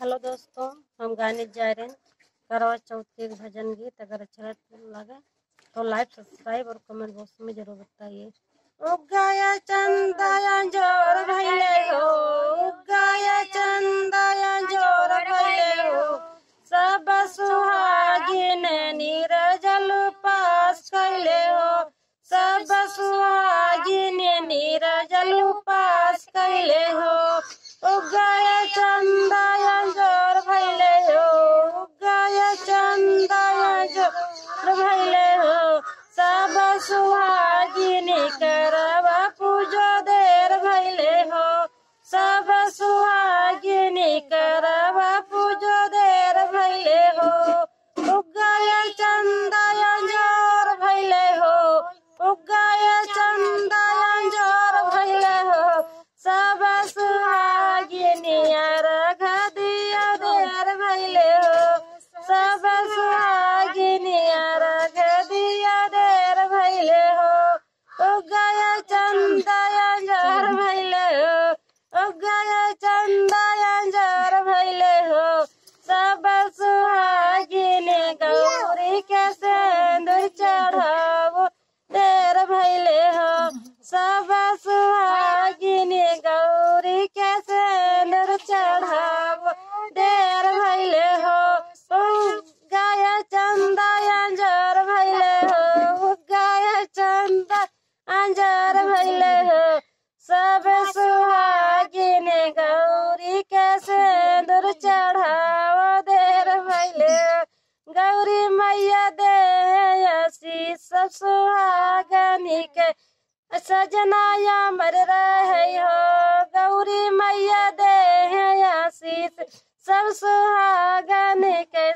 Hello दोस्तों, हम गाने जा रहे हैं करवा चौथ के एक भजन गीत। अगर अच्छा लगे तो लाइक सब्सक्राइब और कमेंट बॉक्स में जरूर बताइए। उगाया चंदाया जोर भैले हो, उगाया चंदाया जोर भैले हो, सब सुहागिन नीरजल पास कैले हो, सब सुहागिन नीरजल पास कैले हो। उगाया चंदाया जोर भैले हो, उगाया चंदाया जोर भैले हो, सब सुहागिनी करवा पूजो देर भैले हो, सब सुहागिनी करवा पूजो देर भैले हो। उगाया चंदाया जोर भैले हो, उगाया चंदाया जोर भैले हो, सब सुहागिनी अर्घ दिया देर भैले हो, सब सुहागिनी अर्घ दिया देर भैले हो। उगाया चंदाया जोर भैले हो, उगाया चंदाया जोर भैले हो, सब सुहागिनी गौरी के सिंदूर चढ़ावो देर भैले हो, सब सुहागिनी गौरी के सिंदूर चढ़ावो देर भैले हो। उगाया चंदाया जोर भैले हो, उगाया चंदा अंजर भैले हो, सब सुहागिनी गौरी के सिंदूर चढ़ावो देर भैले हो। गौरी मैया दे आशीष सब सुहागनी के सजनाया मर रहे हो, गौरी मैया दे आशीष सब सुहागन के